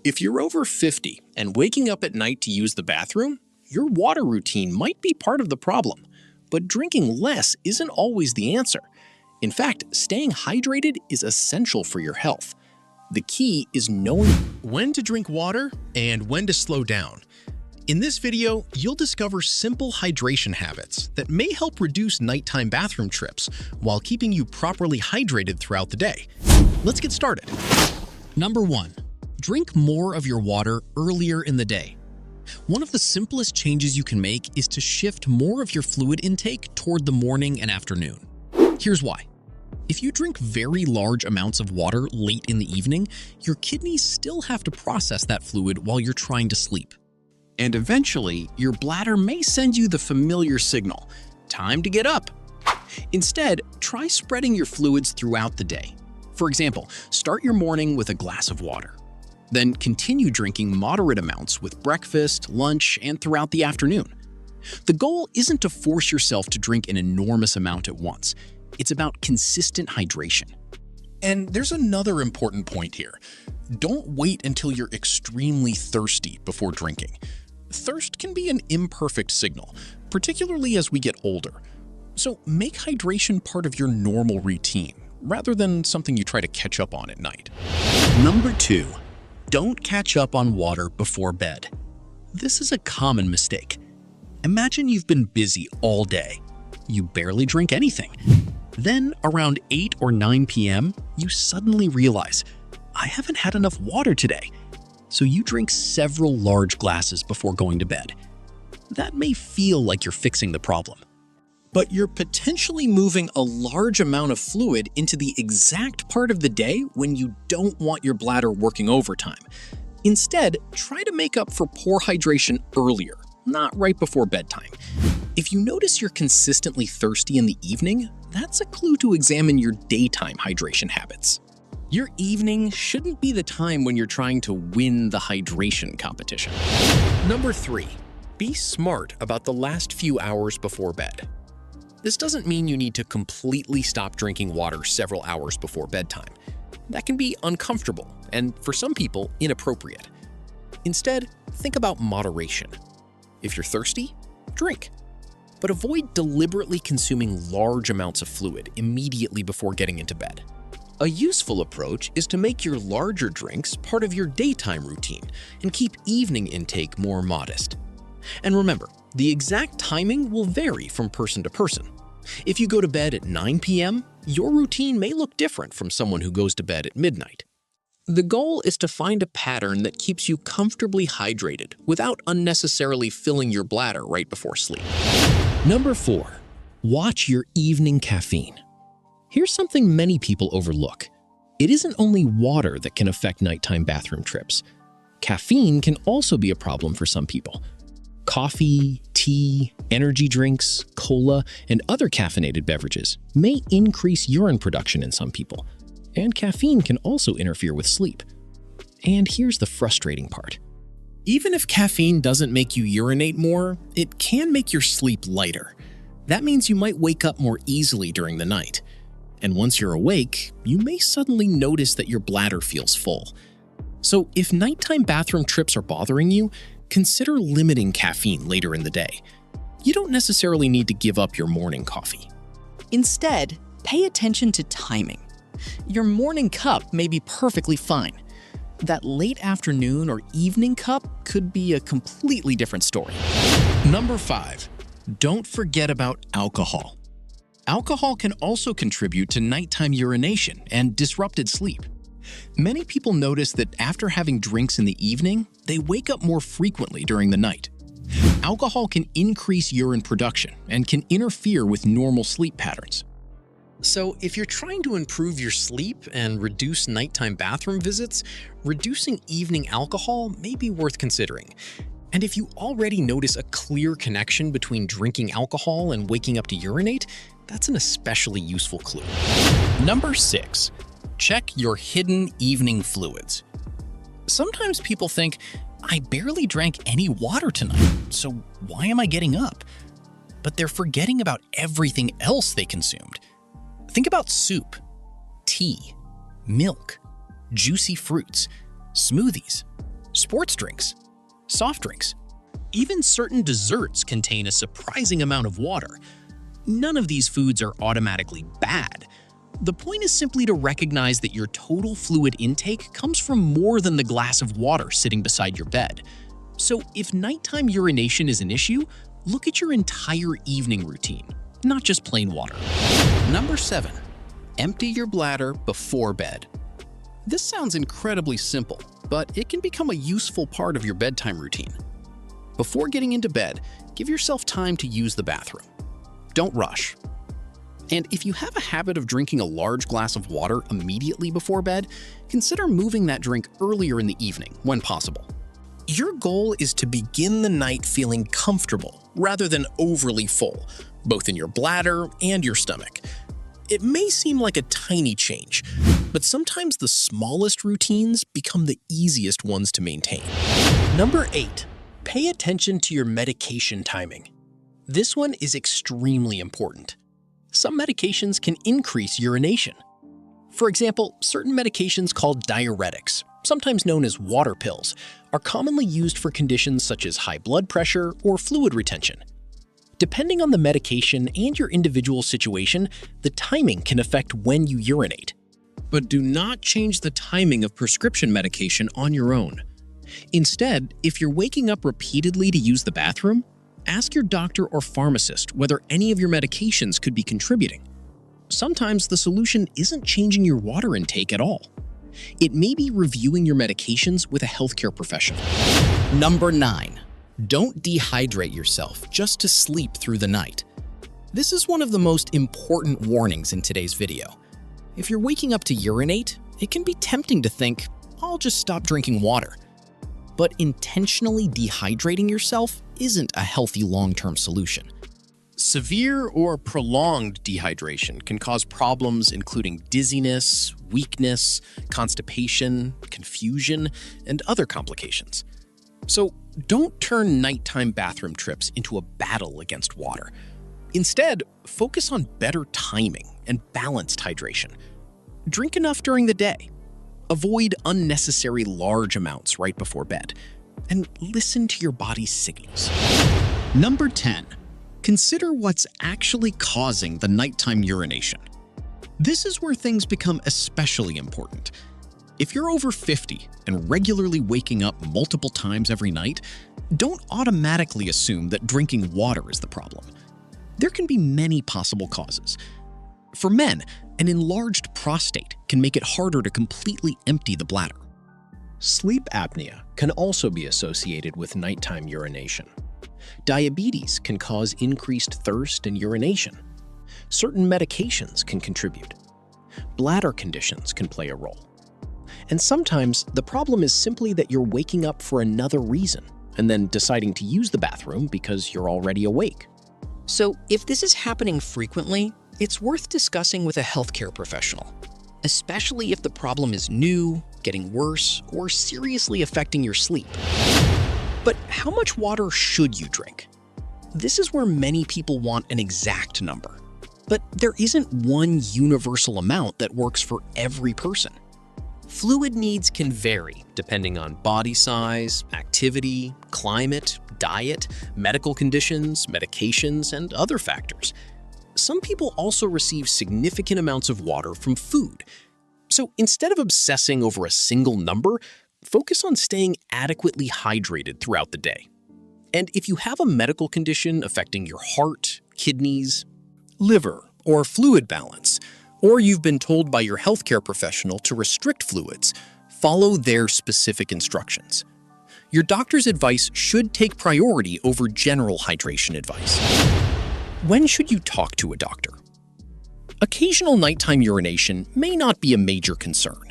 If you're over 50 and waking up at night to use the bathroom, your water routine might be part of the problem. But drinking less isn't always the answer. In fact, staying hydrated is essential for your health. The key is knowing when to drink water and when to slow down. In this video, you'll discover simple hydration habits that may help reduce nighttime bathroom trips while keeping you properly hydrated throughout the day. Let's get started. Number 1. Drink more of your water earlier in the day. One of the simplest changes you can make is to shift more of your fluid intake toward the morning and afternoon. Here's why. If you drink very large amounts of water late in the evening, your kidneys still have to process that fluid while you're trying to sleep. And eventually, your bladder may send you the familiar signal, time to get up. Instead, try spreading your fluids throughout the day. For example, start your morning with a glass of water. Then continue drinking moderate amounts with breakfast, lunch, and throughout the afternoon. The goal isn't to force yourself to drink an enormous amount at once. It's about consistent hydration. And there's another important point here. Don't wait until you're extremely thirsty before drinking. Thirst can be an imperfect signal, particularly as we get older. So make hydration part of your normal routine, rather than something you try to catch up on at night. Number 2. Don't catch up on water before bed. This is a common mistake. Imagine you've been busy all day. You barely drink anything. Then, around 8 or 9 p.m., you suddenly realize, I haven't had enough water today. So you drink several large glasses before going to bed. That may feel like you're fixing the problem, but you're potentially moving a large amount of fluid into the exact part of the day when you don't want your bladder working overtime. Instead, try to make up for poor hydration earlier, not right before bedtime. If you notice you're consistently thirsty in the evening, that's a clue to examine your daytime hydration habits. Your evening shouldn't be the time when you're trying to win the hydration competition. Number 3. Be smart about the last few hours before bed. This doesn't mean you need to completely stop drinking water several hours before bedtime. That can be uncomfortable and, for some people, inappropriate. Instead, think about moderation. If you're thirsty, drink. But avoid deliberately consuming large amounts of fluid immediately before getting into bed. A useful approach is to make your larger drinks part of your daytime routine and keep evening intake more modest. And remember, the exact timing will vary from person to person. If you go to bed at 9 p.m., your routine may look different from someone who goes to bed at midnight. The goal is to find a pattern that keeps you comfortably hydrated without unnecessarily filling your bladder right before sleep. Number 4. Watch your evening caffeine. Here's something many people overlook. It isn't only water that can affect nighttime bathroom trips. Caffeine can also be a problem for some people. Coffee, tea, energy drinks, cola, and other caffeinated beverages may increase urine production in some people. And caffeine can also interfere with sleep. And here's the frustrating part. Even if caffeine doesn't make you urinate more, it can make your sleep lighter. That means you might wake up more easily during the night. And once you're awake, you may suddenly notice that your bladder feels full. So if nighttime bathroom trips are bothering you, consider limiting caffeine later in the day. You don't necessarily need to give up your morning coffee. Instead, pay attention to timing. Your morning cup may be perfectly fine. That late afternoon or evening cup could be a completely different story. Number 5. Don't forget about alcohol. Alcohol can also contribute to nighttime urination and disrupted sleep. Many people notice that after having drinks in the evening, they wake up more frequently during the night. Alcohol can increase urine production and can interfere with normal sleep patterns. So if you're trying to improve your sleep and reduce nighttime bathroom visits, reducing evening alcohol may be worth considering. And if you already notice a clear connection between drinking alcohol and waking up to urinate, that's an especially useful clue. Number 6. Check your hidden evening fluids. Sometimes people think, I barely drank any water tonight, so why am I getting up? But they're forgetting about everything else they consumed. Think about soup, tea, milk, juicy fruits, smoothies, sports drinks, soft drinks. Even certain desserts contain a surprising amount of water. None of these foods are automatically bad. The point is simply to recognize that your total fluid intake comes from more than the glass of water sitting beside your bed. So if nighttime urination is an issue, look at your entire evening routine, not just plain water. Number 7. Empty your bladder before bed. This sounds incredibly simple, but it can become a useful part of your bedtime routine. Before getting into bed, give yourself time to use the bathroom. Don't rush. And if you have a habit of drinking a large glass of water immediately before bed, consider moving that drink earlier in the evening when possible. Your goal is to begin the night feeling comfortable rather than overly full, both in your bladder and your stomach. It may seem like a tiny change, but sometimes the smallest routines become the easiest ones to maintain. Number 8. Pay attention to your medication timing. This one is extremely important. Some medications can increase urination. For example, certain medications called diuretics, sometimes known as water pills, are commonly used for conditions such as high blood pressure or fluid retention. Depending on the medication and your individual situation, the timing can affect when you urinate. But do not change the timing of prescription medication on your own. Instead, if you're waking up repeatedly to use the bathroom, ask your doctor or pharmacist whether any of your medications could be contributing. Sometimes the solution isn't changing your water intake at all. It may be reviewing your medications with a healthcare professional. Number 9. Don't dehydrate yourself just to sleep through the night. This is one of the most important warnings in today's video. If you're waking up to urinate, it can be tempting to think, I'll just stop drinking water. But intentionally dehydrating yourself isn't a healthy long-term solution. Severe or prolonged dehydration can cause problems including dizziness, weakness, constipation, confusion, and other complications. So don't turn nighttime bathroom trips into a battle against water. Instead, focus on better timing and balanced hydration. Drink enough during the day. Avoid unnecessary large amounts right before bed, and listen to your body's signals. Number 10. Consider what's actually causing the nighttime urination. This is where things become especially important. If you're over 50 and regularly waking up multiple times every night, don't automatically assume that drinking water is the problem. There can be many possible causes. For men, an enlarged prostate can make it harder to completely empty the bladder. Sleep apnea can also be associated with nighttime urination. Diabetes can cause increased thirst and urination. Certain medications can contribute. Bladder conditions can play a role. And sometimes the problem is simply that you're waking up for another reason and then deciding to use the bathroom because you're already awake. So if this is happening frequently, it's worth discussing with a healthcare professional, especially if the problem is new, getting worse, or seriously affecting your sleep. But how much water should you drink? This is where many people want an exact number. But there isn't one universal amount that works for every person. Fluid needs can vary depending on body size, activity, climate, diet, medical conditions, medications, and other factors. Some people also receive significant amounts of water from food. So instead of obsessing over a single number, focus on staying adequately hydrated throughout the day. And if you have a medical condition affecting your heart, kidneys, liver, or fluid balance, or you've been told by your healthcare professional to restrict fluids, follow their specific instructions. Your doctor's advice should take priority over general hydration advice. When should you talk to a doctor? Occasional nighttime urination may not be a major concern,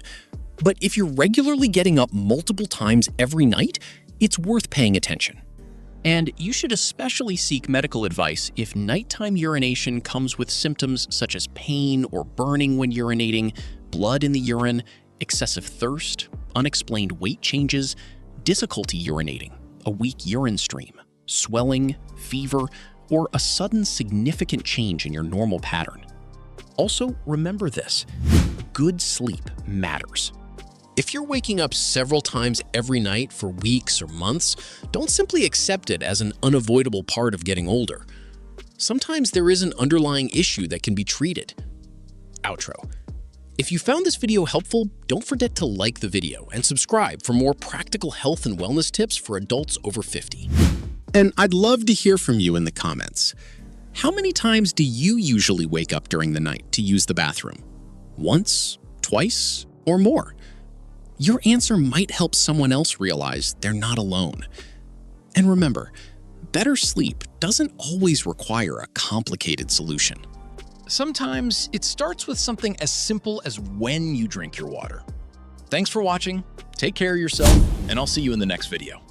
but if you're regularly getting up multiple times every night, it's worth paying attention. And you should especially seek medical advice if nighttime urination comes with symptoms such as pain or burning when urinating, blood in the urine, excessive thirst, unexplained weight changes, difficulty urinating, a weak urine stream, swelling, fever, or a sudden significant change in your normal pattern. Also, remember this: good sleep matters. If you're waking up several times every night for weeks or months, don't simply accept it as an unavoidable part of getting older. Sometimes there is an underlying issue that can be treated. Outro. If you found this video helpful, don't forget to like the video and subscribe for more practical health and wellness tips for adults over 50. And I'd love to hear from you in the comments. How many times do you usually wake up during the night to use the bathroom? Once, twice, or more? Your answer might help someone else realize they're not alone. And remember, better sleep doesn't always require a complicated solution. Sometimes it starts with something as simple as when you drink your water. Thanks for watching, take care of yourself, and I'll see you in the next video.